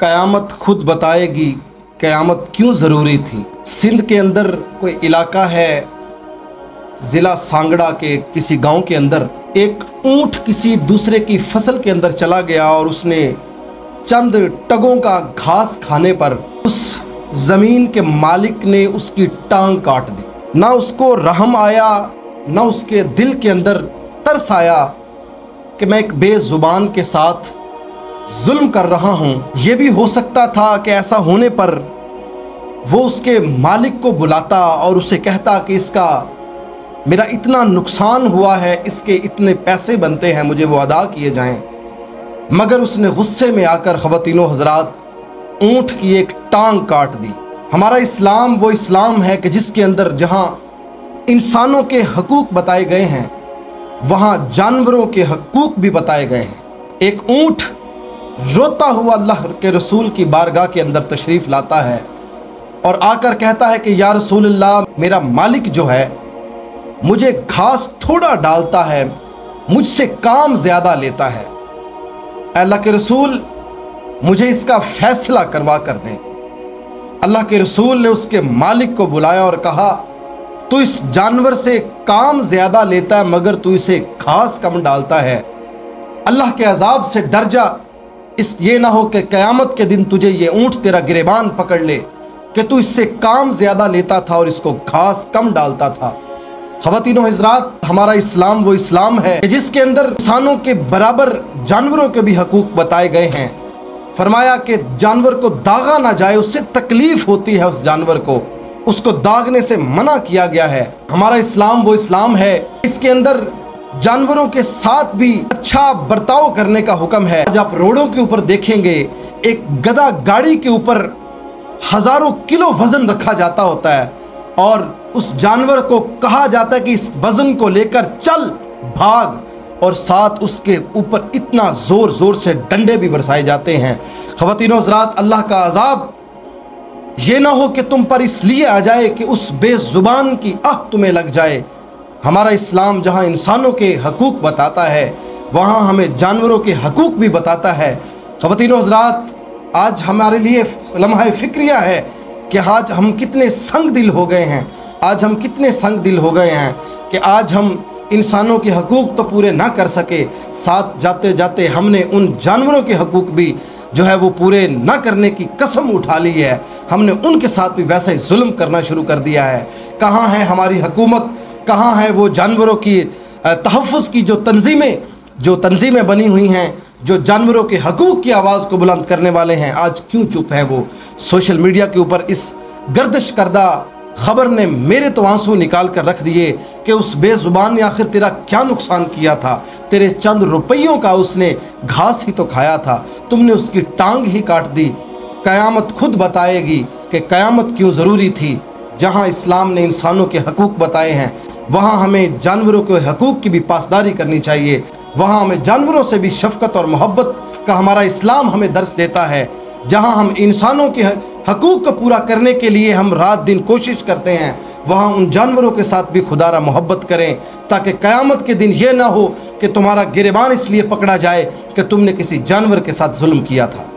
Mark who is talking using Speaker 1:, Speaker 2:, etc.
Speaker 1: क़यामत खुद बताएगी क़यामत क्यों ज़रूरी थी। सिंध के अंदर कोई इलाका है, ज़िला सांगड़ा के किसी गांव के अंदर एक ऊंट किसी दूसरे की फसल के अंदर चला गया और उसने चंद टगों का घास खाने पर उस ज़मीन के मालिक ने उसकी टांग काट दी। ना उसको रहम आया, ना उसके दिल के अंदर तरस आया कि मैं एक बेज़ुबान के साथ जुल्म कर रहा हूँ। ये भी हो सकता था कि ऐसा होने पर वो उसके मालिक को बुलाता और उसे कहता कि इसका मेरा इतना नुकसान हुआ है, इसके इतने पैसे बनते हैं, मुझे वो अदा किए जाएं। मगर उसने गुस्से में आकर ख़वातीनो हज़रात ऊँट की एक टांग काट दी। हमारा इस्लाम वो इस्लाम है कि जिसके अंदर जहाँ इंसानों के हकूक़ बताए गए हैं, वहाँ जानवरों के हकूक़ भी बताए गए हैं। एक ऊँट रोता हुआ अल्लाह के रसूल की बारगाह के अंदर तशरीफ़ लाता है और आकर कहता है कि या रसूलल्लाह, मेरा मालिक जो है मुझे घास थोड़ा डालता है, मुझसे काम ज़्यादा लेता है। अल्लाह के रसूल, मुझे इसका फ़ैसला करवा कर दें। अल्लाह के रसूल ने उसके मालिक को बुलाया और कहा, तू इस जानवर से काम ज़्यादा लेता है मगर तू इसे घास कम डालता है। अल्लाह के अजाब से डर जा, इस ये ना हो कि क़यामत के दिन तुझे ये ऊँट तेरा गिरेबान पकड़ ले कि तू इससे काम ज़्यादा लेता था और इसको घास कम डालता था। ख़वातीनो हज़रात, हमारा इस्लाम वो इस्लाम है जिसके अंदर इंसानों के बराबर जानवरों के भी हकूक़ बताए गए हैं। फरमाया कि जानवर को दागा ना जाए, उससे तकलीफ़ होती है, उस जानवर को उसको दागने से मना किया गया है। हमारा इस्लाम वो इस्लाम है इसके अंदर जानवरों के साथ भी अच्छा बर्ताव करने का हुक्म है। आज आप रोडों के ऊपर देखेंगे, एक गधा गाड़ी के ऊपर हज़ारों किलो वज़न रखा जाता होता है और उस जानवर को कहा जाता है कि इस वज़न को लेकर चल, भाग, और साथ उसके ऊपर इतना ज़ोर ज़ोर से डंडे भी बरसाए जाते हैं। ख़वातीनो हज़रात, अल्लाह का अज़ाब ये ना हो कि तुम पर इसलिए आ जाए कि उस बेज़ुबान की आह तुम्हें लग जाए। हमारा इस्लाम जहाँ इंसानों के हकूक़ बताता है, वहाँ हमें जानवरों के हकूक़ भी बताता है। ख़वातीनो हज़रात, आज हमारे लिए लम्हा फ़िक्रिया है कि आज हम कितने संग दिल हो गए हैं, आज हम कितने संग दिल हो गए हैं कि आज हम इंसानों के हकूक़ तो पूरे ना कर सके, साथ जाते जाते हमने उन जानवरों के हकूक़ भी जो है वो पूरे ना करने की कसम उठा ली है। हमने उनके साथ भी वैसा ही जुल्म करना शुरू कर दिया है। कहाँ है हमारी हुकूमत, कहाँ है वो जानवरों की तहफ़्फ़ुज़ की जो तंजीमें बनी हुई हैं, जो जानवरों के हकूक़ की आवाज़ को बुलंद करने वाले हैं, आज क्यों चुप है वो? सोशल मीडिया के ऊपर इस गर्दिश करदा ख़बर ने मेरे तो आंसू निकाल कर रख दिए कि उस बेज़ुबान ने आखिर तेरा क्या नुकसान किया था? तेरे चंद रुपयों का उसने घास ही तो खाया था, तुमने उसकी टांग ही काट दी। क़यामत खुद बताएगी कि क़यामत क्यों ज़रूरी थी। जहाँ इस्लाम ने इंसानों के हकूक़ बताए हैं, वहाँ हमें जानवरों के हकूक़ की भी पासदारी करनी चाहिए। वहाँ हमें जानवरों से भी शफ़क़त और मोहब्बत का हमारा इस्लाम हमें दर्स देता है। जहाँ हम इंसानों के हकूक़ को पूरा करने के लिए हम रात दिन कोशिश करते हैं, वहाँ उन जानवरों के साथ भी खुदारा मोहब्बत करें, ताकि क़यामत के दिन ये ना हो कि तुम्हारा गिरेबान इसलिए पकड़ा जाए कि तुमने किसी जानवर के साथ जुल्म किया था।